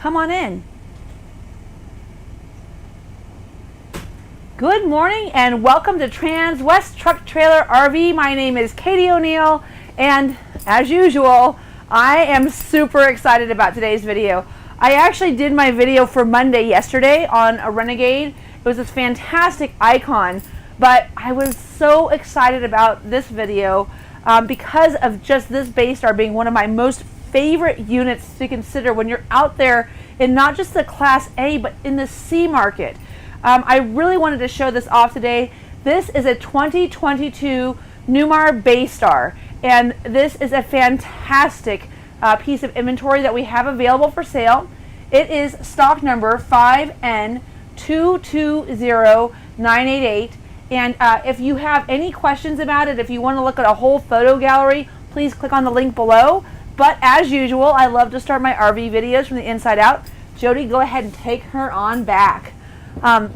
Come on in. Good morning and welcome to Transwest Truck Trailer RV. My name is Katie O'Neill, and as usual, I am super excited about today's video. I actually did my video for Monday yesterday on a Renegade. It was this fantastic icon, but I was so excited about this video because of just this Bay Star being one of my most favorite units to consider when you're out there in not just the Class A, but in the C market. I really wanted to show this off today. This is a 2022 Newmar Bay Star, and this is a fantastic piece of inventory that we have available for sale. It is stock number 5N220988, and if you have any questions about it, if you want to look at a whole photo gallery, please click on the link below. But as usual, I love to start my RV videos from the inside out. Jody, go ahead and take her on back.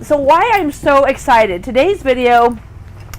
So why I'm so excited. Today's video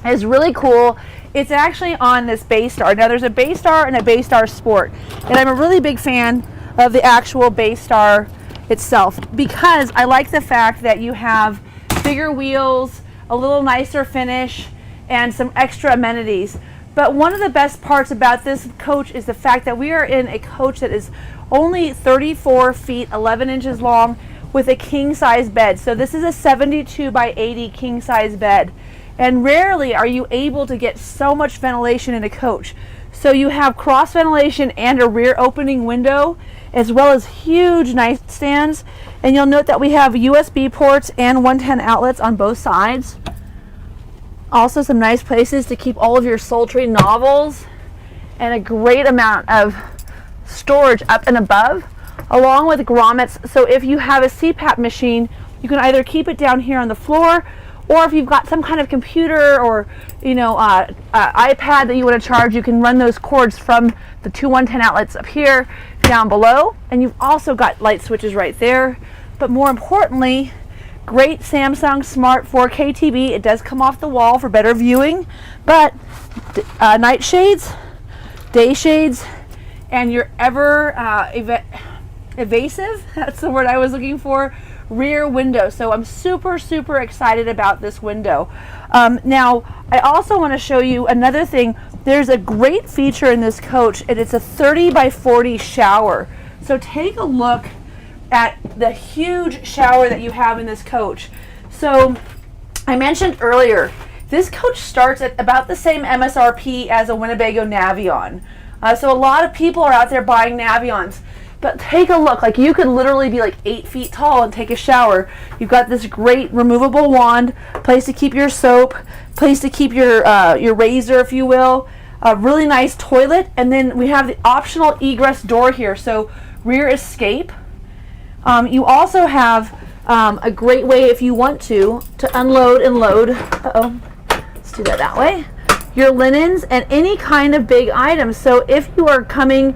is really cool. It's actually on this Bay Star. Now there's a Bay Star and a Bay Star Sport. And I'm a really big fan of the actual Bay Star itself because I like the fact that you have bigger wheels, a little nicer finish, and some extra amenities. But one of the best parts about this coach is the fact that we are in a coach that is only 34 feet, 11 inches long with a king size bed. So this is a 72 by 80 king size bed. And rarely are you able to get so much ventilation in a coach. So you have cross ventilation and a rear opening window, as well as huge nightstands. And you'll note that we have USB ports and 110 outlets on both sides. Also some nice places to keep all of your sultry novels, and a great amount of storage up and above, along with grommets. So if you have a CPAP machine, you can either keep it down here on the floor, or if you've got some kind of computer or iPad that you want to charge, you can run those cords from the two 110 outlets up here down below. And you've also got light switches right there. But more importantly, great Samsung Smart 4K TV. It does come off the wall for better viewing, but night shades, day shades, and your ever evasive, that's the word I was looking for, rear window. So I'm super excited about this window. Now I also want to show you another thing. There's a great feature in this coach, and it's a 30 by 40 shower. So take a look at the huge shower that you have in this coach. So I mentioned earlier, this coach starts at about the same MSRP as a Winnebago Navion. So a lot of people are out there buying Navions, but take a look. Like, you could literally be like 8 feet tall and take a shower. You've got this great removable wand, place to keep your soap, place to keep your razor, if you will, a really nice toilet, and then we have the optional egress door here, so rear escape. You also have a great way, if you want to unload and load. Let's do that way. Your linens and any kind of big items. So if you are coming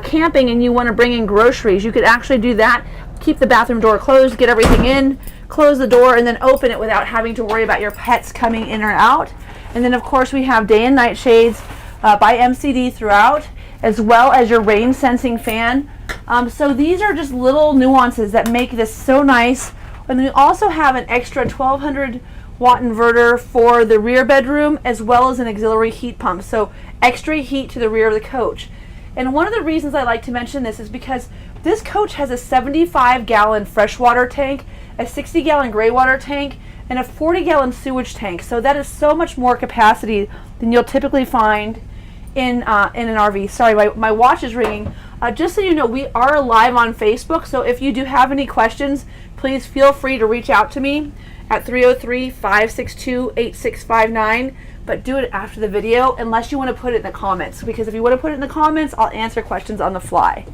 camping and you want to bring in groceries, you could actually do that. Keep the bathroom door closed, get everything in, close the door, and then open it without having to worry about your pets coming in or out. And then of course we have day and night shades by MCD throughout, as well as your rain sensing fan. So these are just little nuances that make this so nice. And we also have an extra 1200 watt inverter for the rear bedroom, as well as an auxiliary heat pump. So extra heat to the rear of the coach. And one of the reasons I like to mention this is because this coach has a 75-gallon freshwater tank, a 60-gallon gray water tank, and a 40-gallon sewage tank. So that is so much more capacity than you'll typically find in an RV. Sorry, my watch is ringing. Just so you know, we are live on Facebook, so if you do have any questions, please feel free to reach out to me at 303-562-8659, but do it after the video unless you want to put it in the comments, because if you want to put it in the comments, I'll answer questions on the fly.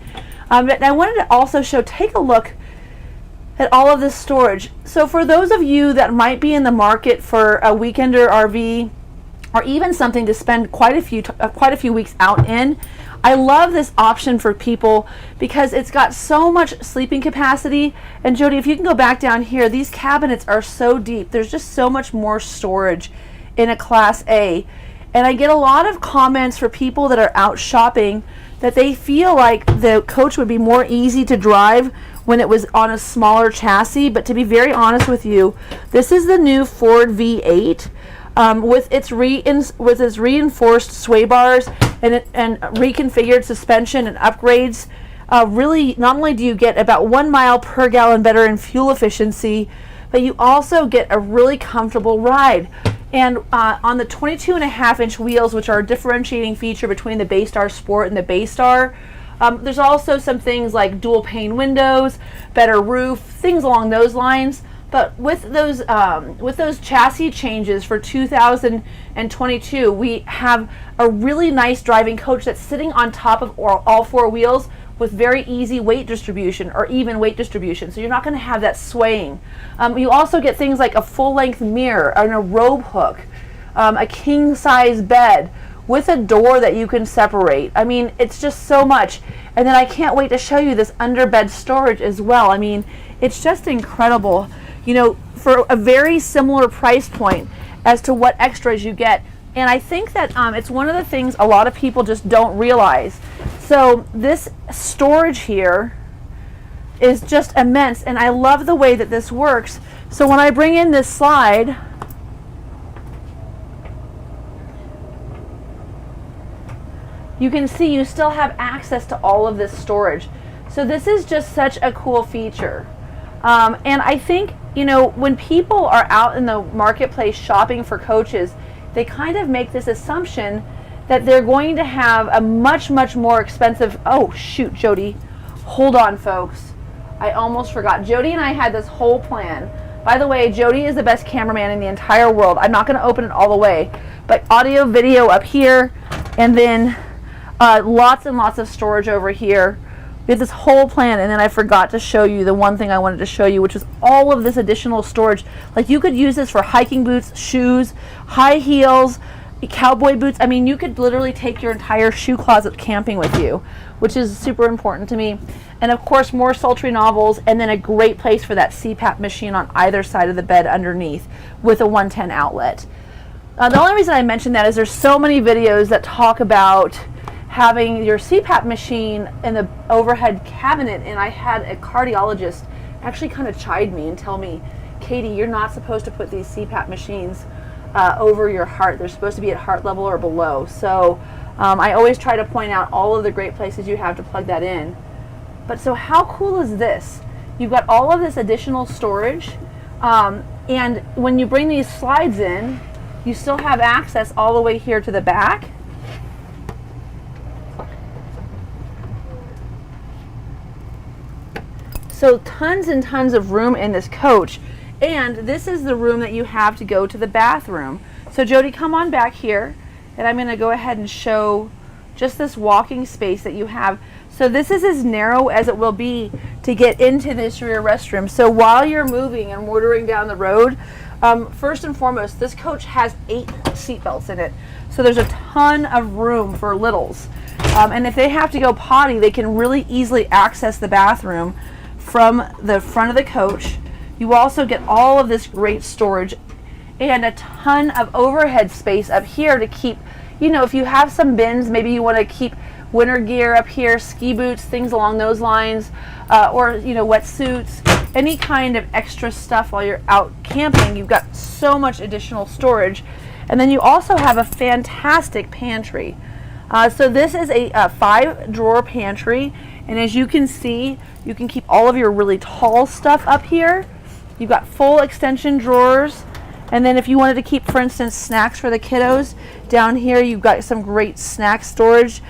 But I wanted to also take a look at all of this storage. So for those of you that might be in the market for a weekender RV, or even something to spend quite a few weeks out in, I love this option for people because it's got so much sleeping capacity. And Jody, if you can go back down here, these cabinets are so deep. There's just so much more storage in a Class A. And I get a lot of comments for people that are out shopping that they feel like the coach would be more easy to drive when it was on a smaller chassis, but to be very honest with you, this is the new Ford V8 with its reinforced sway bars and reconfigured suspension and upgrades. Really, not only do you get about 1 mile per gallon better in fuel efficiency, but you also get a really comfortable ride. And on the 22.5-inch wheels, which are a differentiating feature between the Bay Star Sport and the Bay Star, there's also some things like dual pane windows, better roof, things along those lines. But with those chassis changes for 2022, we have a really nice driving coach that's sitting on top of all four wheels with very easy weight distribution or even weight distribution. So you're not going to have that swaying. You also get things like a full-length mirror and a robe hook, a king-size bed with a door that you can separate. I mean, it's just so much. And then I can't wait to show you this underbed storage as well. I mean, it's just incredible. You know, for a very similar price point as to what extras you get. And I think that it's one of the things a lot of people just don't realize. So this storage here is just immense, and I love the way that this works. So when I bring in this slide, you can see you still have access to all of this storage. So this is just such a cool feature. And I think, you know, when people are out in the marketplace shopping for coaches, they kind of make this assumption that they're going to have a much more expensive, oh shoot, Jody, hold on folks, I almost forgot. Jody and I had this whole plan. By the way, Jody is the best cameraman in the entire world. I'm not going to open it all the way, but audio, video up here, and then lots and lots of storage over here. We had this whole plan, and then I forgot to show you the one thing I wanted to show you, which was all of this additional storage. Like, you could use this for hiking boots, shoes, high heels, cowboy boots. I mean, you could literally take your entire shoe closet camping with you, which is super important to me. And of course, more sultry novels, and then a great place for that CPAP machine on either side of the bed underneath with a 110 outlet. The only reason I mention that is there's so many videos that talk about having your CPAP machine in the overhead cabinet, and I had a cardiologist actually kind of chide me and tell me, Katie, you're not supposed to put these CPAP machines over your heart. They're supposed to be at heart level or below. So I always try to point out all of the great places you have to plug that in. But so how cool is this? You've got all of this additional storage, and when you bring these slides in, you still have access all the way here to the back. So tons and tons of room in this coach. And this is the room that you have to go to the bathroom. So Jody, come on back here, and I'm going to go ahead and show just this walking space that you have. So this is as narrow as it will be to get into this rear restroom. So while you're moving and motoring down the road, first and foremost, this coach has 8 seat belts in it. So there's a ton of room for littles. And if they have to go potty, they can really easily access the bathroom from the front of the coach. You also get all of this great storage and a ton of overhead space up here to keep, you know, if you have some bins, maybe you want to keep winter gear up here, ski boots, things along those lines, or, you know, wetsuits, any kind of extra stuff while you're out camping. You've got so much additional storage. And then you also have a fantastic pantry. So this is a 5-drawer pantry, and as you can see, you can keep all of your really tall stuff up here. You've got full extension drawers, and then if you wanted to keep, for instance, snacks for the kiddos, down here you've got some great snack storage,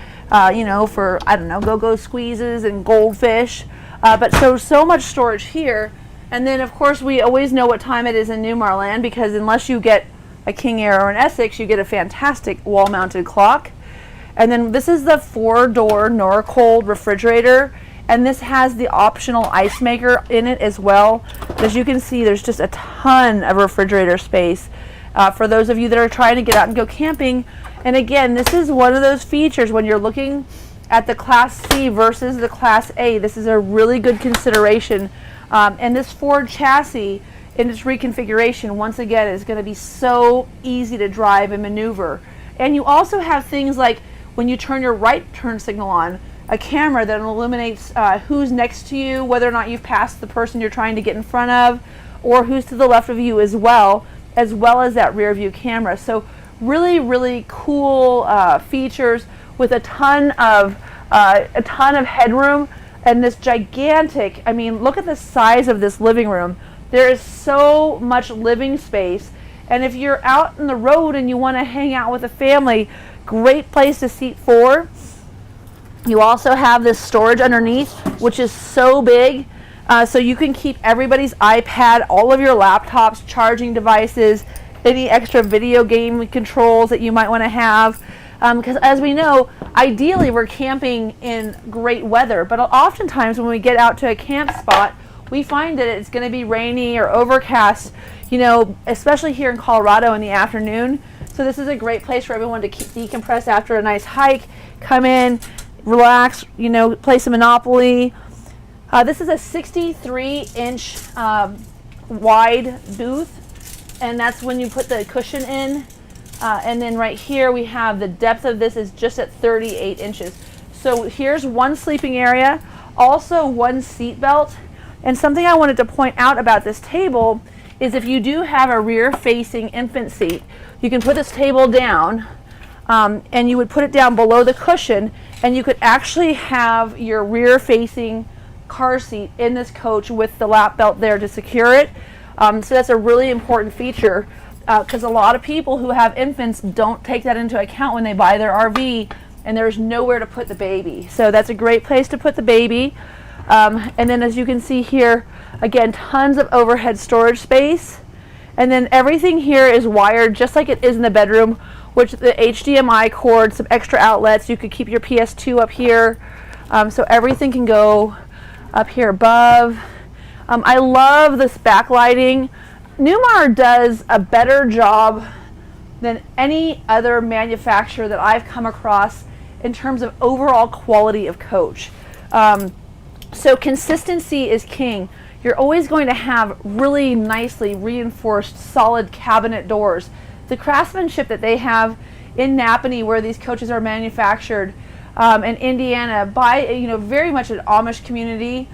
you know, for, I don't know, go-go squeezes and goldfish. But so much storage here. And then, of course, we always know what time it is in Newmar land, because unless you get a King Air or an Essex, you get a fantastic wall-mounted clock. And then this is the 4-door Norcold refrigerator, and this has the optional ice maker in it as well. As you can see, there's just a ton of refrigerator space for those of you that are trying to get out and go camping. And again, this is one of those features when you're looking at the Class C versus the Class A. This is a really good consideration. And this Ford chassis in its reconfiguration, once again, is going to be so easy to drive and maneuver. And you also have things like when you turn your right turn signal on, a camera that illuminates who's next to you, whether or not you've passed the person you're trying to get in front of, or who's to the left of you as well as that rear view camera. So really, really cool features with a ton of headroom, and this gigantic, I mean, look at the size of this living room. There is so much living space, and if you're out on the road and you want to hang out with a family, great place to seat 4. You also have this storage underneath, which is so big, so you can keep everybody's iPad, all of your laptops, charging devices, any extra video game controls that you might want to have. Because as we know, ideally we're camping in great weather, but oftentimes when we get out to a camp spot, we find that it's going to be rainy or overcast, you know, especially here in Colorado in the afternoon. So this is a great place for everyone to decompress after a nice hike, come in, relax, you know, play some Monopoly. This is a 63-inch wide booth, and that's when you put the cushion in. And then right here we have the depth of this is just at 38 inches. So here's one sleeping area, also one seat belt. And something I wanted to point out about this table is if you do have a rear-facing infant seat, you can put this table down, and you would put it down below the cushion, and you could actually have your rear-facing car seat in this coach with the lap belt there to secure it. So that's a really important feature, because a lot of people who have infants don't take that into account when they buy their RV, and there's nowhere to put the baby. So that's a great place to put the baby. And then as you can see here, again, tons of overhead storage space. And then everything here is wired just like it is in the bedroom, which the HDMI cord, some extra outlets. You could keep your PS2 up here. So everything can go up here above. I love this backlighting. Newmar does a better job than any other manufacturer that I've come across in terms of overall quality of coach. So consistency is king. You're always going to have really nicely reinforced solid cabinet doors. The craftsmanship that they have in Napanee, where these coaches are manufactured, in Indiana by very much an Amish community,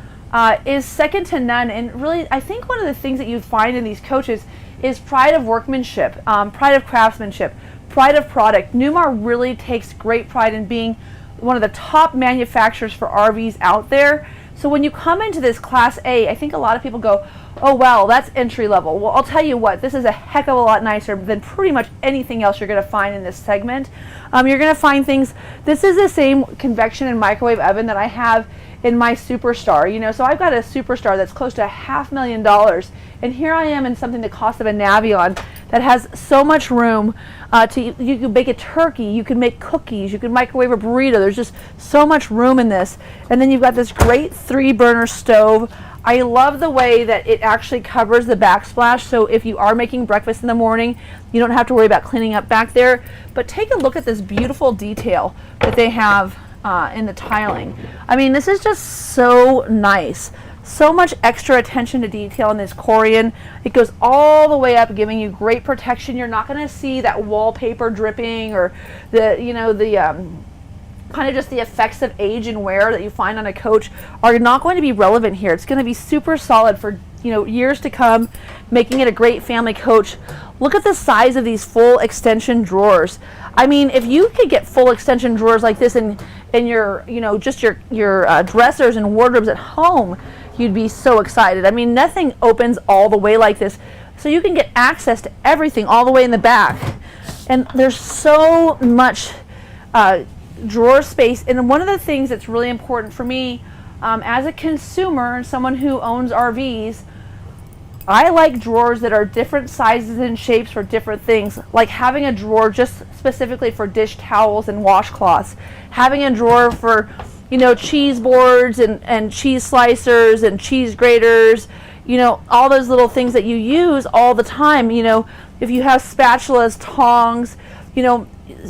is second to none. And really, I think one of the things that you find in these coaches is pride of workmanship, pride of craftsmanship, pride of product. Newmar really takes great pride in being one of the top manufacturers for RVs out there. So when you come into this Class A, I think a lot of people go, oh, well, that's entry level. Well, I'll tell you what, this is a heck of a lot nicer than pretty much anything else you're going to find in this segment. You're going to find things, this is the same convection and microwave oven that I have in my Superstar. So I've got a Superstar that's close to $500,000, and here I am in something the cost of a Navion that has so much room you can bake a turkey, you can make cookies, you can microwave a burrito. There's just so much room in this. And then you've got this great 3-burner stove. I love the way that it actually covers the backsplash, so if you are making breakfast in the morning, you don't have to worry about cleaning up back there. But take a look at this beautiful detail that they have in the tiling. I mean, this is just so nice. So much extra attention to detail in this Corian. It goes all the way up, giving you great protection. You're not going to see that wallpaper dripping or the kind of just the effects of age and wear that you find on a coach are not going to be relevant here. It's going to be super solid for years to come, making it a great family coach. Look at the size of these full extension drawers. I mean, if you could get full extension drawers like this in your just your dressers and wardrobes at home, you'd be so excited. I mean, nothing opens all the way like this, so you can get access to everything all the way in the back. And there's so much drawer space. And one of the things that's really important for me as a consumer and someone who owns RVs, I like drawers that are different sizes and shapes for different things, like having a drawer just specifically for dish towels and washcloths, having a drawer for cheese boards and cheese slicers and cheese graters, all those little things that you use all the time. If you have spatulas, tongs,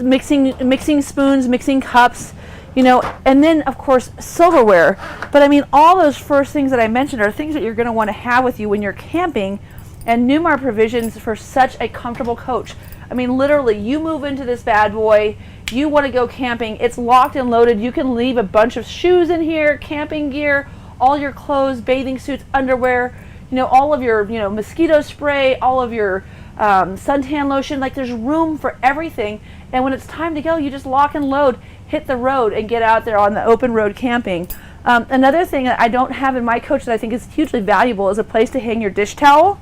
mixing spoons, mixing cups, and then of course silverware. But I mean, all those first things that I mentioned are things that you're going to want to have with you when you're camping, and Newmar provisions for such a comfortable coach. I mean, literally, you move into this bad boy, you want to go camping, it's locked and loaded. You can leave a bunch of shoes in here, camping gear, all your clothes, bathing suits, underwear, all of your, mosquito spray, all of your suntan lotion. Like, there's room for everything. And when it's time to go, you just lock and load, hit the road, and get out there on the open road camping. Another thing that I don't have in my coach that I think is hugely valuable is a place to hang your dish towel.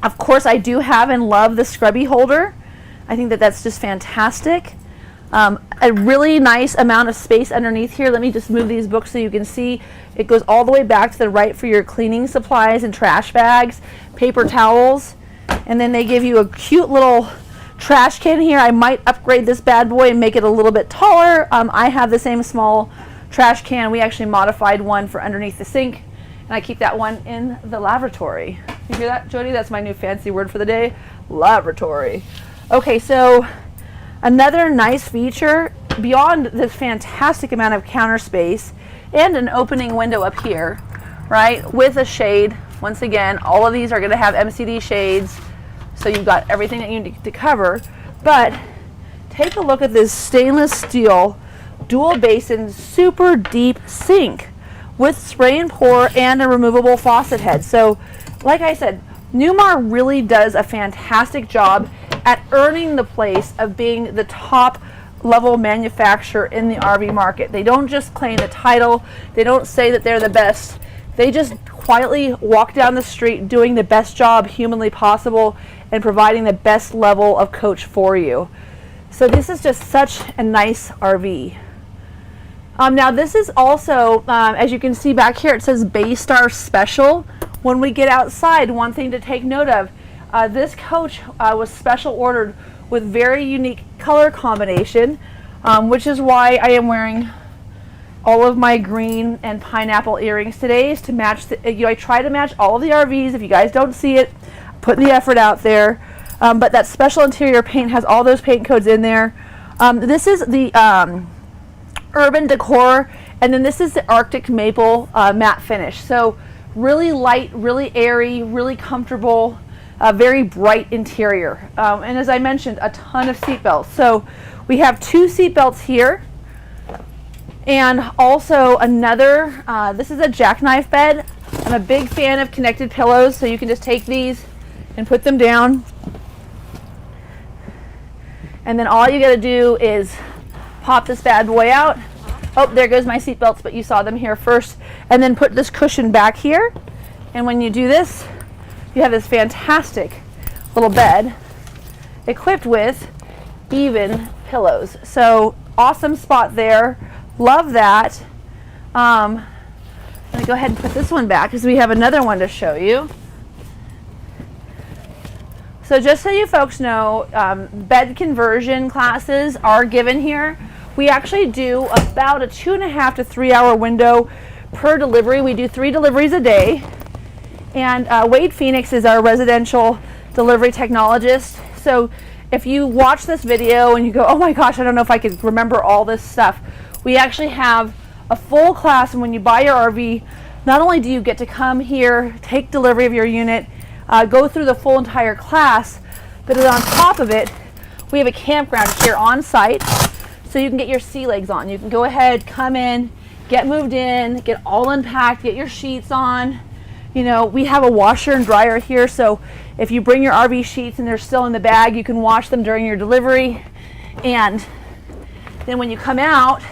Of course, I do have and love the scrubby holder. I think that that's just fantastic. A really nice amount of space underneath here. Let me just move these books so you can see. It goes all the way back to the right for your cleaning supplies and trash bags, paper towels, and then they give you a cute little trash can here. I might upgrade this bad boy and make it a little bit taller. I have the same small trash can. We actually modified one for underneath the sink, and I keep that one in the lavatory. You hear that, Jody? That's my new fancy word for the day, lavatory. Okay, so another nice feature beyond this fantastic amount of counter space and an opening window up here, right, with a shade. Once again, all of these are going to have MCD shades, so you've got everything that you need to cover. But take a look at this stainless steel dual basin super deep sink with spray and pour and a removable faucet head. So like I said, Newmar really does a fantastic job at earning the place of being the top level manufacturer in the RV market. They don't just claim the title, they don't say that they're the best, they just quietly walk down the street doing the best job humanly possible and providing the best level of coach for you. So this is just such a nice RV. Now this is also, as you can see back here, it says Bay Star Special. When we get outside, one thing to take note of, this coach was special ordered with very unique color combination, which is why I am wearing all of my green and pineapple earrings today, is to match I try to match all of the RVs. If you guys don't see it, putting the effort out there. But that special interior paint has all those paint codes in there. This is the urban decor, and then this is the Arctic maple matte finish. So really light, really airy, really comfortable, very bright interior. And as I mentioned, a ton of seat belts. So we have 2 seat belts here, and also another, this is a jackknife bed. I'm a big fan of connected pillows, so you can just take these and put them down. And then all you gotta do is pop this bad boy out. Oh, there goes my seat belts, but you saw them here first. And then put this cushion back here. And when you do this, you have this fantastic little bed equipped with even pillows. So awesome spot there. Love that. Let me go ahead and put this one back because we have another one to show you. So just so you folks know, bed conversion classes are given here. We actually do about a 2.5 to 3 hour window per delivery. We do 3 deliveries a day. And Wade Phoenix is our residential delivery technologist. So if you watch this video and you go, oh my gosh, I don't know if I could remember all this stuff, we actually have a full class. And when you buy your RV, not only do you get to come here, take delivery of your unit, go through the full entire class, but on top of it, we have a campground here on site, so you can get your sea legs on. You can go ahead, come in, get moved in, get all unpacked, get your sheets on. You know, we have a washer and dryer here, so if you bring your RV sheets and they're still in the bag, you can wash them during your delivery. And then when you come out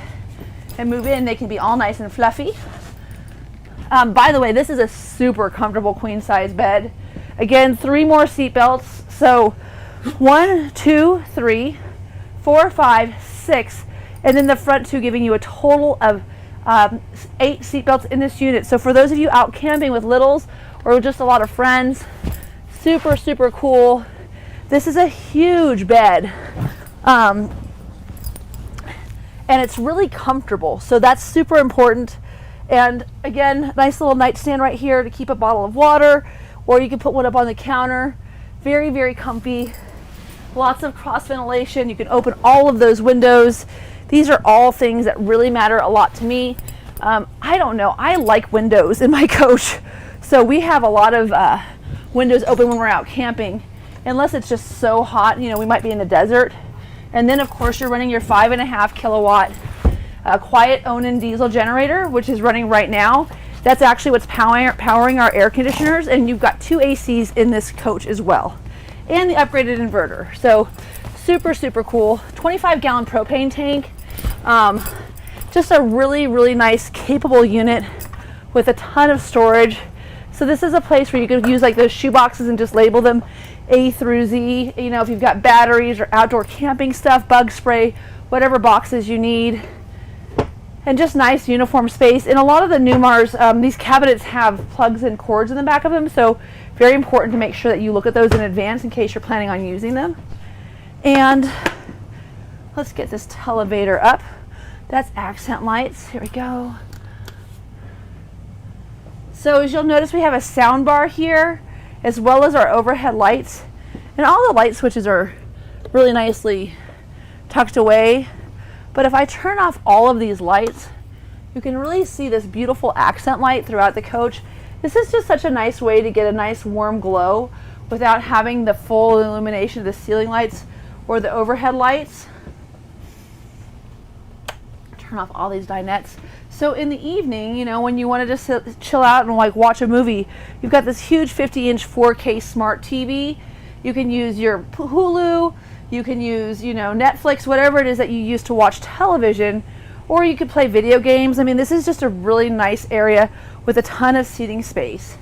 and move in, they can be all nice and fluffy. By the way, this is a super comfortable queen size bed. Again, 3 more seat belts. So 1, 2, 3, 4, 5, 6, and then the front 2 giving you a total of 8 seat belts in this unit. So for those of you out camping with littles or just a lot of friends, super, super cool. This is a huge bed. And it's really comfortable. So that's super important. And again, nice little nightstand right here to keep a bottle of water, or you can put one up on the counter. Very, very comfy. Lots of cross ventilation. You can open all of those windows. These are all things that really matter a lot to me. I don't know, I like windows in my coach. So we have a lot of windows open when we're out camping. Unless it's just so hot, you know, we might be in the desert. And then of course you're running your 5.5 kilowatt quiet Onan diesel generator, which is running right now. That's actually what's powering our air conditioners, and you've got 2 ACs in this coach as well, and the upgraded inverter. So super, super cool. 25-gallon propane tank. Just a really, really nice, capable unit with a ton of storage. So this is a place where you could use like those shoe boxes and just label them A through Z. You know, if you've got batteries or outdoor camping stuff, bug spray, whatever boxes you need. And just nice uniform space. And a lot of the Newmars, these cabinets have plugs and cords in the back of them, so very important to make sure that you look at those in advance in case you're planning on using them. And let's get this televator up. That's accent lights. Here we go. So as you'll notice, we have a sound bar here, as well as our overhead lights. And all the light switches are really nicely tucked away. But if I turn off all of these lights, you can really see this beautiful accent light throughout the coach. This is just such a nice way to get a nice warm glow without having the full illumination of the ceiling lights or the overhead lights. Turn off all these dinettes. So in the evening, you know, when you want to just chill out and like watch a movie, you've got this huge 50-inch 4K smart TV. You can use your Hulu, you can use, you know, Netflix, whatever it is that you use to watch television, or you could play video games. I mean, this is just a really nice area with a ton of seating space.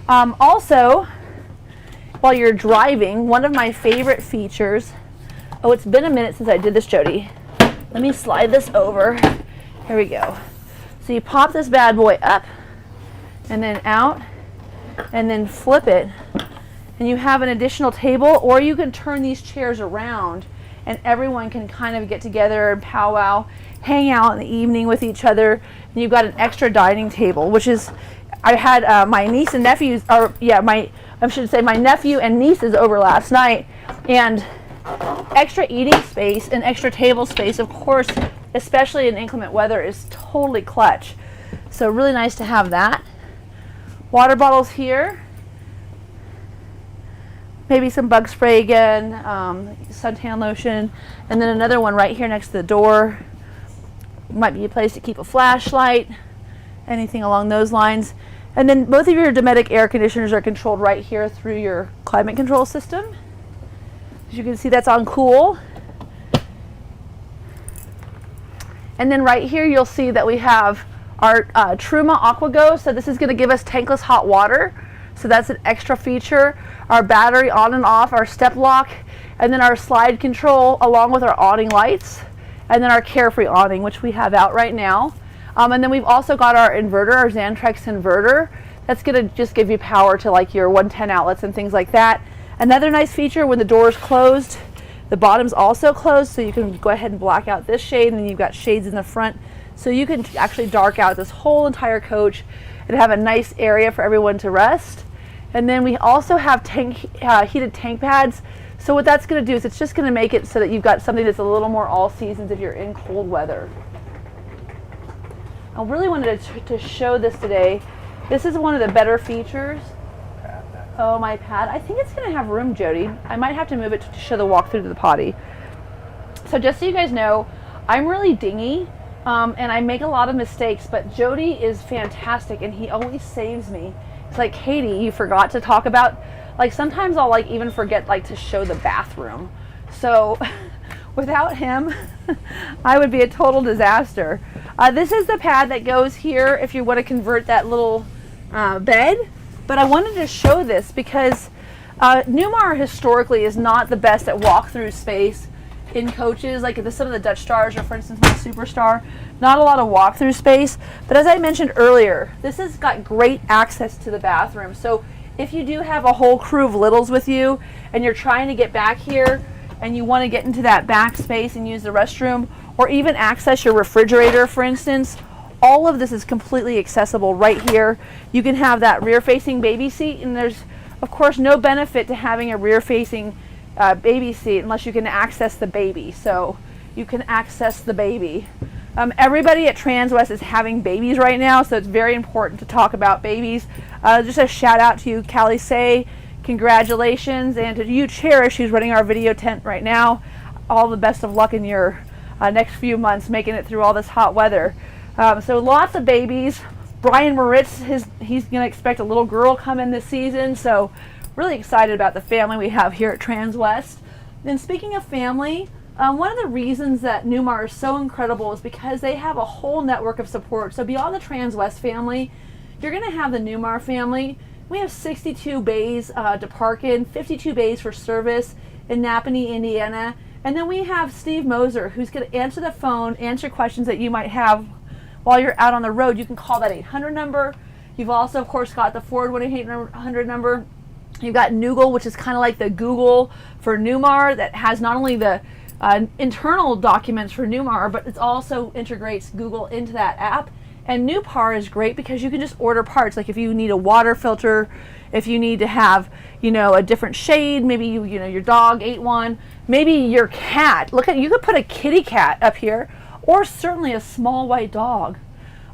Also, while you're driving, one of my favorite features, oh, it's been a minute since I did this, Jody. Let me slide this over. Here we go. So you pop this bad boy up and then out and then flip it, and you have an additional table, or you can turn these chairs around and everyone can kind of get together and powwow, hang out in the evening with each other. And you've got an extra dining table, which is, I had my niece and nephews, or yeah, my nephew and nieces over last night, and extra eating space and extra table space, of course, especially in inclement weather, is totally clutch. So really nice to have that. Water bottles here. Maybe some bug spray again, suntan lotion, and then another one right here next to the door. Might be a place to keep a flashlight, anything along those lines. And then both of your Dometic air conditioners are controlled right here through your climate control system. As you can see, that's on cool. And then right here you'll see that we have our Truma AquaGo. So this is going to give us tankless hot water. So that's an extra feature. Our battery on and off, our step lock, and then our slide control along with our awning lights, and then our Carefree awning, which we have out right now. And then we've also got our inverter, our Xantrex inverter. That's going to just give you power to like your 110 outlets and things like that. Another nice feature, when the door is closed, the bottom's also closed, so you can go ahead and black out this shade, and then you've got shades in the front. So you can actually dark out this whole entire coach and have a nice area for everyone to rest. And then we also have heated tank pads. So what that's going to do is it's just going to make it so that you've got something that's a little more all seasons if you're in cold weather. I really wanted to show this today. This is one of the better features. Oh, my pad. I think it's going to have room, Jody. I might have to move it to show the walk through to the potty. So just so you guys know, I'm really dingy, and I make a lot of mistakes, but Jody is fantastic, and he always saves me. It's like, Katie, you forgot to talk about, like sometimes I'll like even forget like to show the bathroom. So without him, I would be a total disaster. This is the pad that goes here if you want to convert that little bed. But I wanted to show this because Newmar historically is not the best at walk-through space in coaches. Like some of the Dutch Stars, or for instance my Superstar, not a lot of walk-through space. But as I mentioned earlier, this has got great access to the bathroom. So if you do have a whole crew of littles with you and you're trying to get back here and you want to get into that back space and use the restroom, or even access your refrigerator, for instance, all of this is completely accessible right here. You can have that rear-facing baby seat, and there's of course no benefit to having a rear-facing baby seat unless you can access the baby. So you can access the baby. Everybody at Transwest is having babies right now, so it's very important to talk about babies. Just a shout out to you, Callie Say, congratulations, and to you, Cherish, who's running our video tent right now. all the best of luck in your next few months making it through all this hot weather. So lots of babies. Brian Moritz, he's going to expect a little girl coming this season, so really excited about the family we have here at Transwest. And speaking of family, one of the reasons that Newmar is so incredible is because they have a whole network of support. So beyond the Transwest family, you're going to have the Newmar family. We have 62 bays to park in, 52 bays for service in Napanee, Indiana. And then we have Steve Moser, who's going to answer the phone, answer questions that you might have while you're out on the road. You can call that 800 number. You've also, of course, got the Ford 1-800 number. You've got Noogle, which is kind of like the Google for Newmar, that has not only the internal documents for Newmar, but it also integrates Google into that app. And Newpar is great because you can just order parts. Like if you need a water filter, if you need to have, a different shade, maybe your dog ate one, maybe your cat. You could put a kitty cat up here, or certainly a small white dog.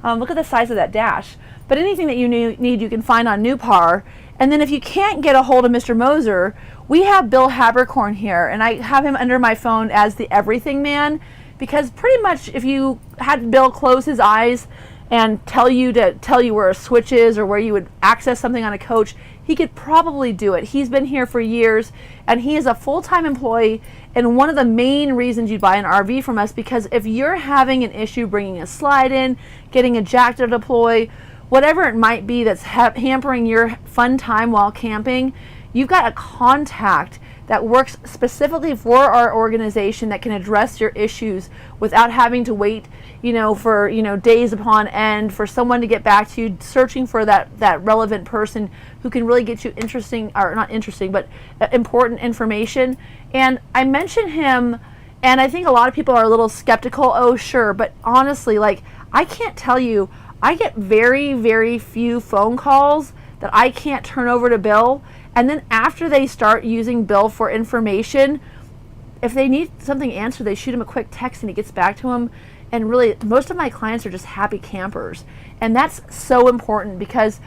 Look at the size of that dash. But anything that you need, you can find on Newpar. And then if you can't get a hold of Mr. Moser, we have Bill Habercorn here, and I have him under my phone as the everything man, because pretty much if you had Bill close his eyes and tell you where a switch is or where you would access something on a coach, he could probably do it. He's been here for years, and he is a full-time employee, and one of the main reasons you buy an RV from us, because if you're having an issue bringing a slide in, getting a jack to deploy, whatever it might be that's hampering your fun time while camping, you've got a contact that works specifically for our organization that can address your issues without having to wait, for, days upon end for someone to get back to you, searching for that relevant person who can really get you important information. And I mention him, and I think a lot of people are a little skeptical. Oh, sure. But honestly, I can't tell you, I get very, very few phone calls that I can't turn over to Bill. And then after they start using Bill for information, if they need something answered, they shoot him a quick text and he gets back to them. And really, most of my clients are just happy campers. And that's so important because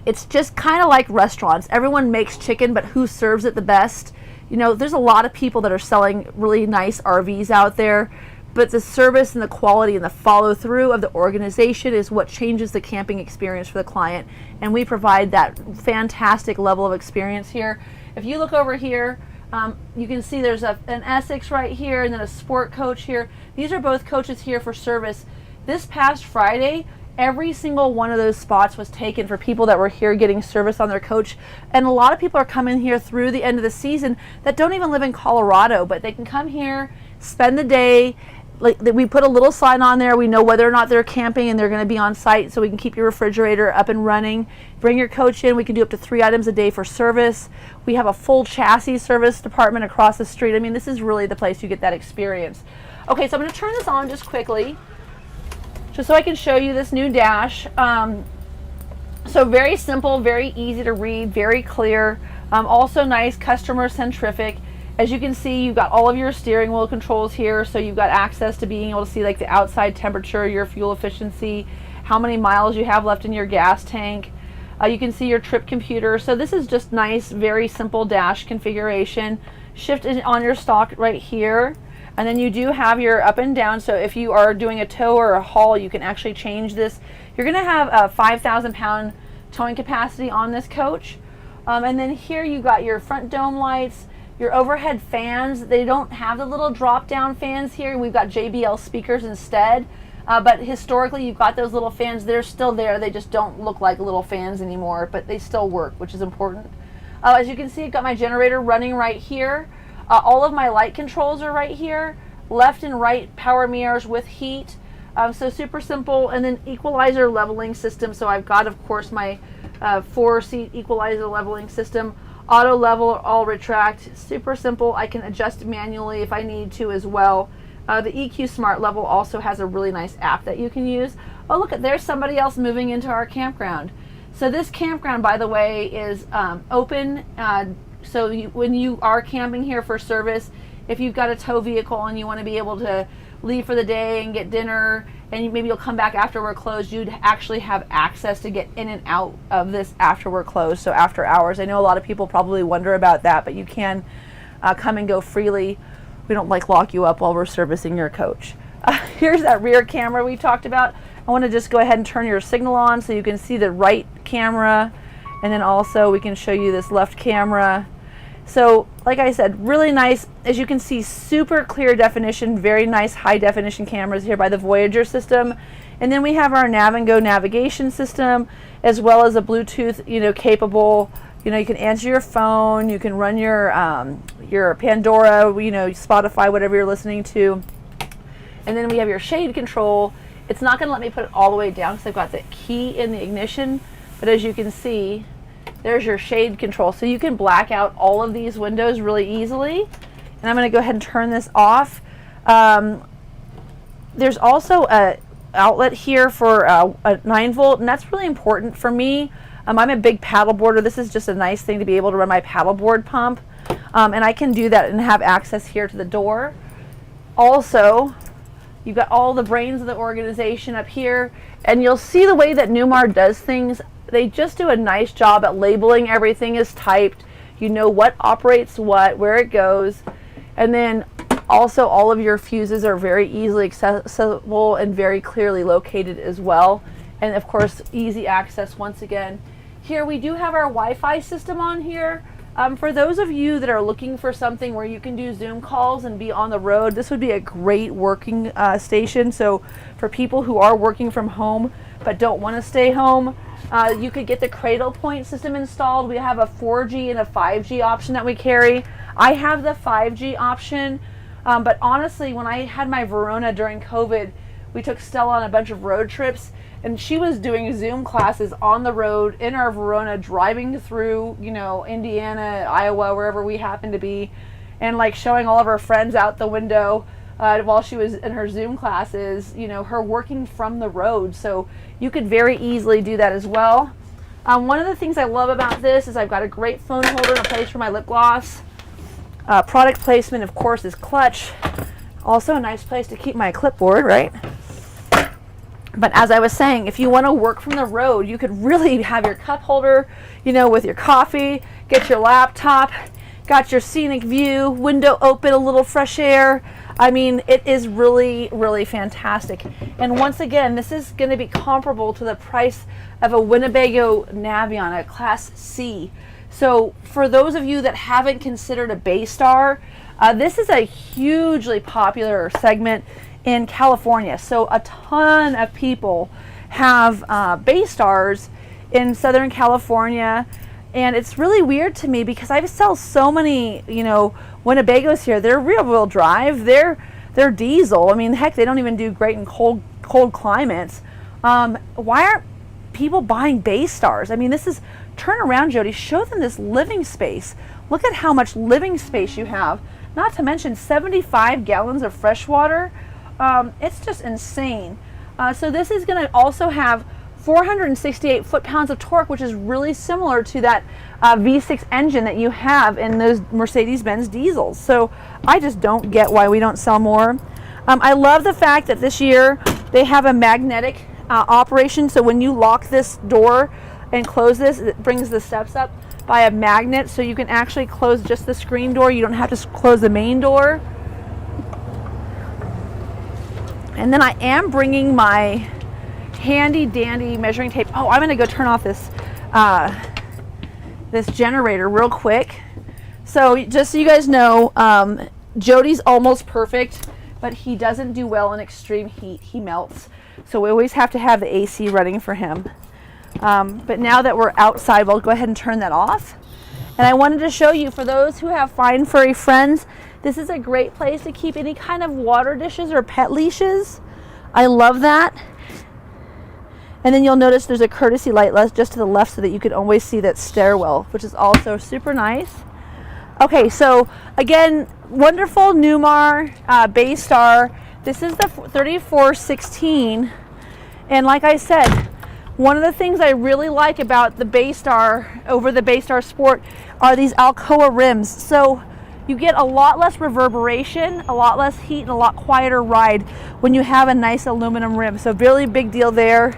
it's just kind of like restaurants. Everyone makes chicken, but who serves it the best? There's a lot of people that are selling really nice RVs out there, but the service and the quality and the follow through of the organization is what changes the camping experience for the client. And we provide that fantastic level of experience here. If you look over here, you can see there's an Essex right here and then a Sport coach here. These are both coaches here for service. This past Friday, every single one of those spots was taken for people that were here getting service on their coach. And a lot of people are coming here through the end of the season that don't even live in Colorado, but they can come here, spend the day. We put a little sign on there. We know whether or not they're camping and they're going to be on site, so we can keep your refrigerator up and running. Bring your coach in. We can do up to 3 items a day for service. We have a full chassis service department across the street. I mean, this is really the place you get that experience. Okay, so I'm going to turn this on just quickly, just so I can show you this new dash. So very simple, very easy to read, very clear. Also nice, customer centric. As you can see, you've got all of your steering wheel controls here, so you've got access to being able to see the outside temperature, your fuel efficiency, how many miles you have left in your gas tank. You can see your trip computer. So this is just nice, very simple dash configuration. Shift on your stalk right here, and then you do have your up and down. So if you are doing a tow or a haul, you can actually change this. You're going to have a 5,000 pound towing capacity on this coach. And then here you got your front dome lights, your overhead fans. They don't have the little drop down fans here. We've got JBL speakers instead. But historically, you've got those little fans. They're still there. They just don't look like little fans anymore, but they still work, which is important. As you can see, I've got my generator running right here. All of my light controls are right here. Left and right power mirrors with heat. So super simple. And then equalizer leveling system. So I've got, of course, my 4-seat equalizer leveling system. Auto level, all retract. Super simple. I can adjust manually if I need to as well. The EQ Smart Level also has a really nice app that you can use. Oh, look, there's somebody else moving into our campground. So this campground, by the way, is open. So when you are camping here for service, if you've got a tow vehicle and you want to be able to leave for the day and get dinner, and maybe you'll come back after we're closed, you'd actually have access to get in and out of this after we're closed, so after hours. I know a lot of people probably wonder about that, but you can come and go freely. we don't like lock you up while we're servicing your coach. Here's that rear camera we talked about. I want to just go ahead and turn your signal on so you can see the right camera, and then also we can show you this left camera. So like I said, really nice. As you can see, super clear definition, very nice high definition cameras here by the Voyager system. And then we have our Nav and Go navigation system, as well as a Bluetooth, capable, you can answer your phone, you can run your Pandora, Spotify, whatever you're listening to. And then we have your shade control. It's not going to let me put it all the way down because I've got the key in the ignition, but as you can see, there's your shade control. So you can black out all of these windows really easily. And I'm going to go ahead and turn this off. There's also a outlet here for a 9-volt, and that's really important for me. I'm a big paddle boarder. This is just a nice thing to be able to run my paddleboard pump, and I can do that and have access here to the door. Also, you've got all the brains of the organization up here, and you'll see the way that Newmar does things. They just do a nice job at labeling everything as typed. You know what operates what, where it goes, and then also all of your fuses are very easily accessible and very clearly located as well. And of course, easy access once again. Here we do have our Wi-Fi system on here. For those of you that are looking for something where you can do Zoom calls and be on the road, this would be a great working station. So for people who are working from home but don't want to stay home, you could get the Cradle Point system installed. We have a 4G and a 5G option that we carry. I have the 5G option, but honestly, when I had my Verona during COVID, we took Stella on a bunch of road trips, and she was doing Zoom classes on the road in our Verona, driving through, Indiana, Iowa, wherever we happened to be, and like showing all of her friends out the window while she was in her Zoom classes, her working from the road. So you could very easily do that as well. One of the things I love about this is I've got a great phone holder and a place for my lip gloss. Product placement, of course, is clutch. Also a nice place to keep my clipboard, right? But as I was saying, if you want to work from the road, you could really have your cup holder, with your coffee, get your laptop, got your scenic view, window open, a little fresh air. I mean, it is really, really fantastic. And once again, this is going to be comparable to the price of a Winnebago Navion, a Class C. So for those of you that haven't considered a Bay Star, this is a hugely popular segment in California. So a ton of people have Bay Stars in Southern California, and it's really weird to me because I sell so many, Winnebagos here. They're rear-wheel drive. They're diesel. I mean, heck, they don't even do great in cold climates. Why aren't people buying Bay Stars? I mean, turn around, Jody. Show them this living space. Look at how much living space you have. Not to mention 75 gallons of fresh water. It's just insane. So this is going to also have 468 foot-pounds of torque, which is really similar to that V6 engine that you have in those Mercedes-Benz diesels. So I just don't get why we don't sell more. I love the fact that this year they have a magnetic operation. So when you lock this door and close this, it brings the steps up by a magnet, so you can actually close just the screen door. You don't have to close the main door. And then I am bringing my handy dandy measuring tape. Oh, I'm gonna go turn off this this generator real quick. So just so you guys know, Jody's almost perfect, but he doesn't do well in extreme heat. He melts. So we always have to have the AC running for him. But now that we're outside, we'll go ahead and turn that off. And I wanted to show you, for those who have fine furry friends, this is a great place to keep any kind of water dishes or pet leashes. I love that. And then you'll notice there's a courtesy light just to the left so that you can always see that stairwell, which is also super nice. Okay, so again, wonderful Newmar Bay Star. This is the 3416. And like I said, one of the things I really like about the Bay Star over the Bay Star Sport are these Alcoa rims. So you get a lot less reverberation, a lot less heat, and a lot quieter ride when you have a nice aluminum rim. So really big deal there.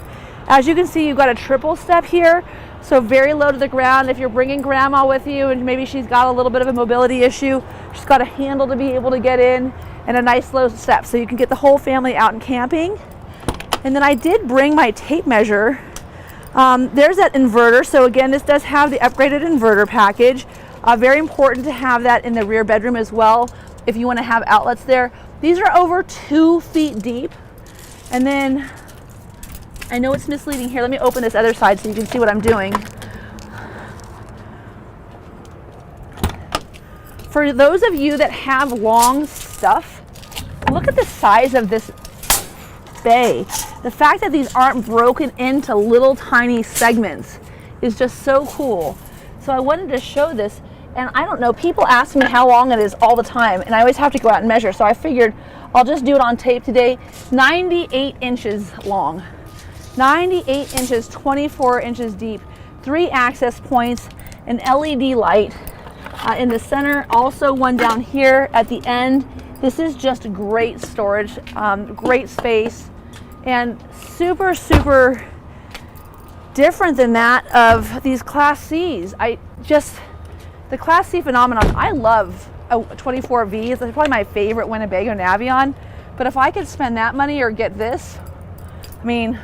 As you can see, you've got a triple step here. So very low to the ground. If you're bringing grandma with you and maybe she's got a little bit of a mobility issue, she's got a handle to be able to get in and a nice low step. So you can get the whole family out and camping. And then I did bring my tape measure. There's that inverter. So again, this does have the upgraded inverter package. Very important to have that in the rear bedroom as well if you want to have outlets there. These are over 2 feet deep. And then I know it's misleading here. Let me open this other side so you can see what I'm doing. For those of you that have long stuff, look at the size of this bay. The fact that these aren't broken into little tiny segments is just so cool. So I wanted to show this, and I don't know, people ask me how long it is all the time, and I always have to go out and measure, so I figured I'll just do it on tape today. 98 inches long. 98 inches, 24 inches deep, 3 access points, an LED light in the center, also one down here at the end. This is just great storage, great space, and super, super different than that of these Class C's. The Class C phenomenon, I love a 24V. It's probably my favorite Winnebago Navion, but if I could spend that money or get this, I mean,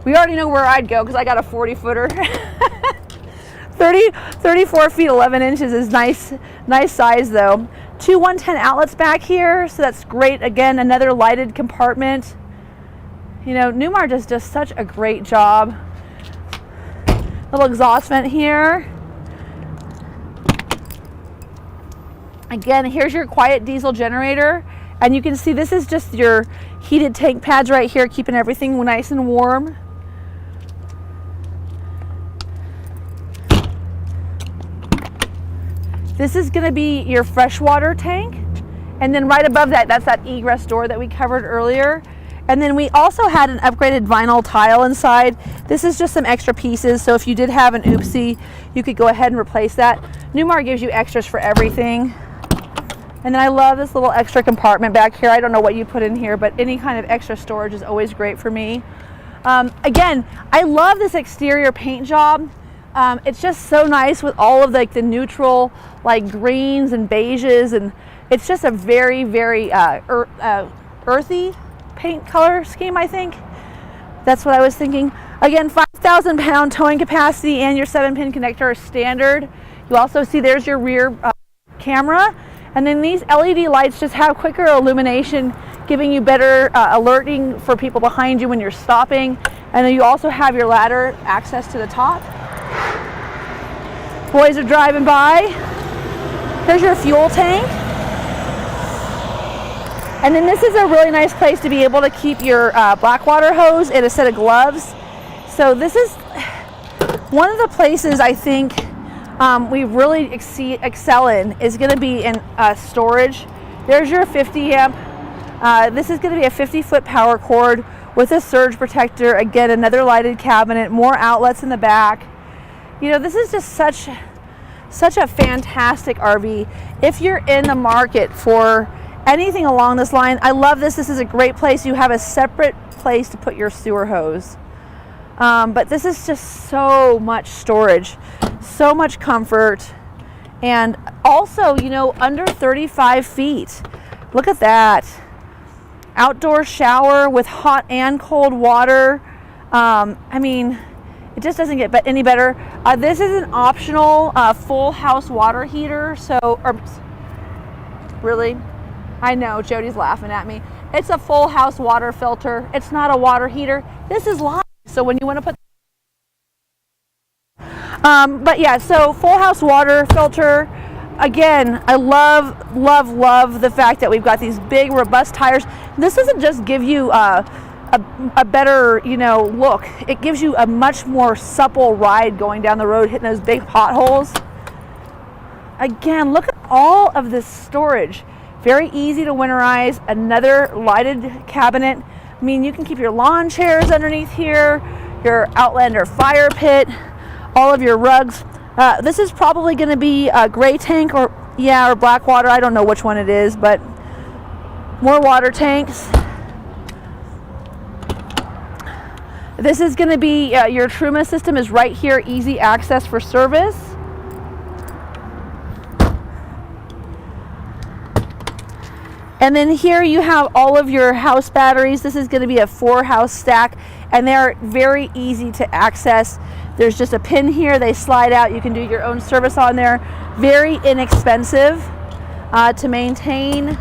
we already know where I'd go because I got a 40-footer. 34 feet 11 inches is nice size though. 2 110 outlets back here, so that's great. Again, another lighted compartment. You know, Newmar does just such a great job. Little exhaust vent here. Again, here's your quiet diesel generator, and you can see this is just your heated tank pads right here, keeping everything nice and warm. This is going to be your freshwater tank, and then right above that, that's that egress door that we covered earlier. And then we also had an upgraded vinyl tile inside. This is just some extra pieces, so if you did have an oopsie, you could go ahead and replace that. Newmar gives you extras for everything. And then I love this little extra compartment back here. I don't know what you put in here, but any kind of extra storage is always great for me. Again, I love this exterior paint job. It's just so nice with all of the neutral like greens and beiges, and it's just a very, very earthy paint color scheme, I think. That's what I was thinking. Again, 5,000 pound towing capacity, and your 7-pin connector are standard. You also see there's your rear camera, and then these LED lights just have quicker illumination, giving you better alerting for people behind you when you're stopping. And then you also have your ladder access to the top. Boys are driving by. Here's your fuel tank. And then this is a really nice place to be able to keep your black water hose and a set of gloves. So this is one of the places I think we really excel in is going to be in storage. There's your 50 amp. This is going to be a 50-foot power cord with a surge protector. Again, another lighted cabinet, more outlets in the back. You know, this is just such a fantastic RV. If you're in the market for anything along this line, I love this. This is a great place. You have a separate place to put your sewer hose. But this is just so much storage, so much comfort, and also, you know, under 35 feet. Look at that. Outdoor shower with hot and cold water. I mean, it just doesn't get any better. This is an optional full house water heater. Really? I know, Jody's laughing at me. It's a full house water filter. It's not a water heater. This is live. So when you want to put but yeah, so full house water filter. Again, I love the fact that we've got these big robust tires. This doesn't just give you a better, you know, look. It gives you a much more supple ride going down the road, hitting those big potholes. Again, look at all of this storage. Very easy to winterize. Another lighted cabinet. I mean, you can keep your lawn chairs underneath here, your Outlander fire pit, all of your rugs. This is probably going to be a gray tank or black water. I don't know which one it is, but more water tanks. This is going to be your Truma system is right here, easy access for service. And then here you have all of your house batteries. This is going to be a 4-house stack, and they're very easy to access. There's just a pin here, they slide out, you can do your own service on there. Very inexpensive to maintain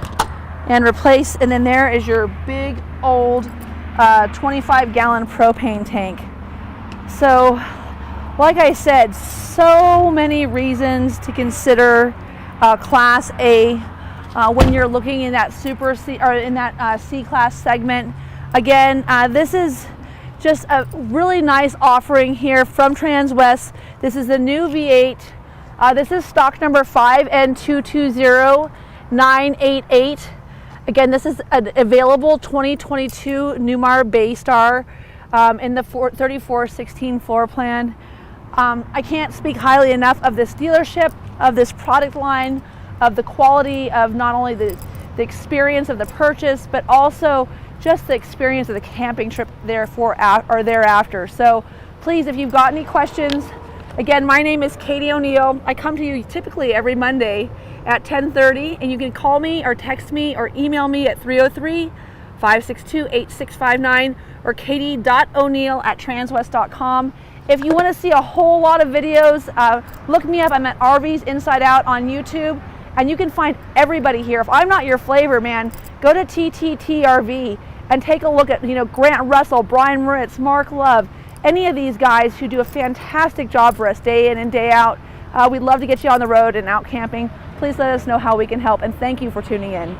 and replace. And then there is your big old 25-gallon propane tank. So like I said, so many reasons to consider Class A when you're looking in that Super C or in that C-Class segment. Again, this is just a really nice offering here from Transwest. This is the new V8. This is stock number 5N220988. Again, this is an available 2022 Newmar Bay Star in the 3416 floor plan. I can't speak highly enough of this dealership, of this product line, of the quality of not only the experience of the purchase, but also just the experience of the camping trip thereafter. So please, if you've got any questions, again, my name is Katie O'Neill. I come to you typically every Monday at 10:30, and you can call me or text me or email me at 303-562-8659 or katie.o'neill@transwest.com. If you want to see a whole lot of videos, look me up. I'm at RVs Inside Out on YouTube, and you can find everybody here. If I'm not your flavor, man, go to TTTRV and take a look at, Grant Russell, Brian Moritz, Mark Love, any of these guys who do a fantastic job for us day in and day out. We'd love to get you on the road and out camping. Please let us know how we can help, and thank you for tuning in.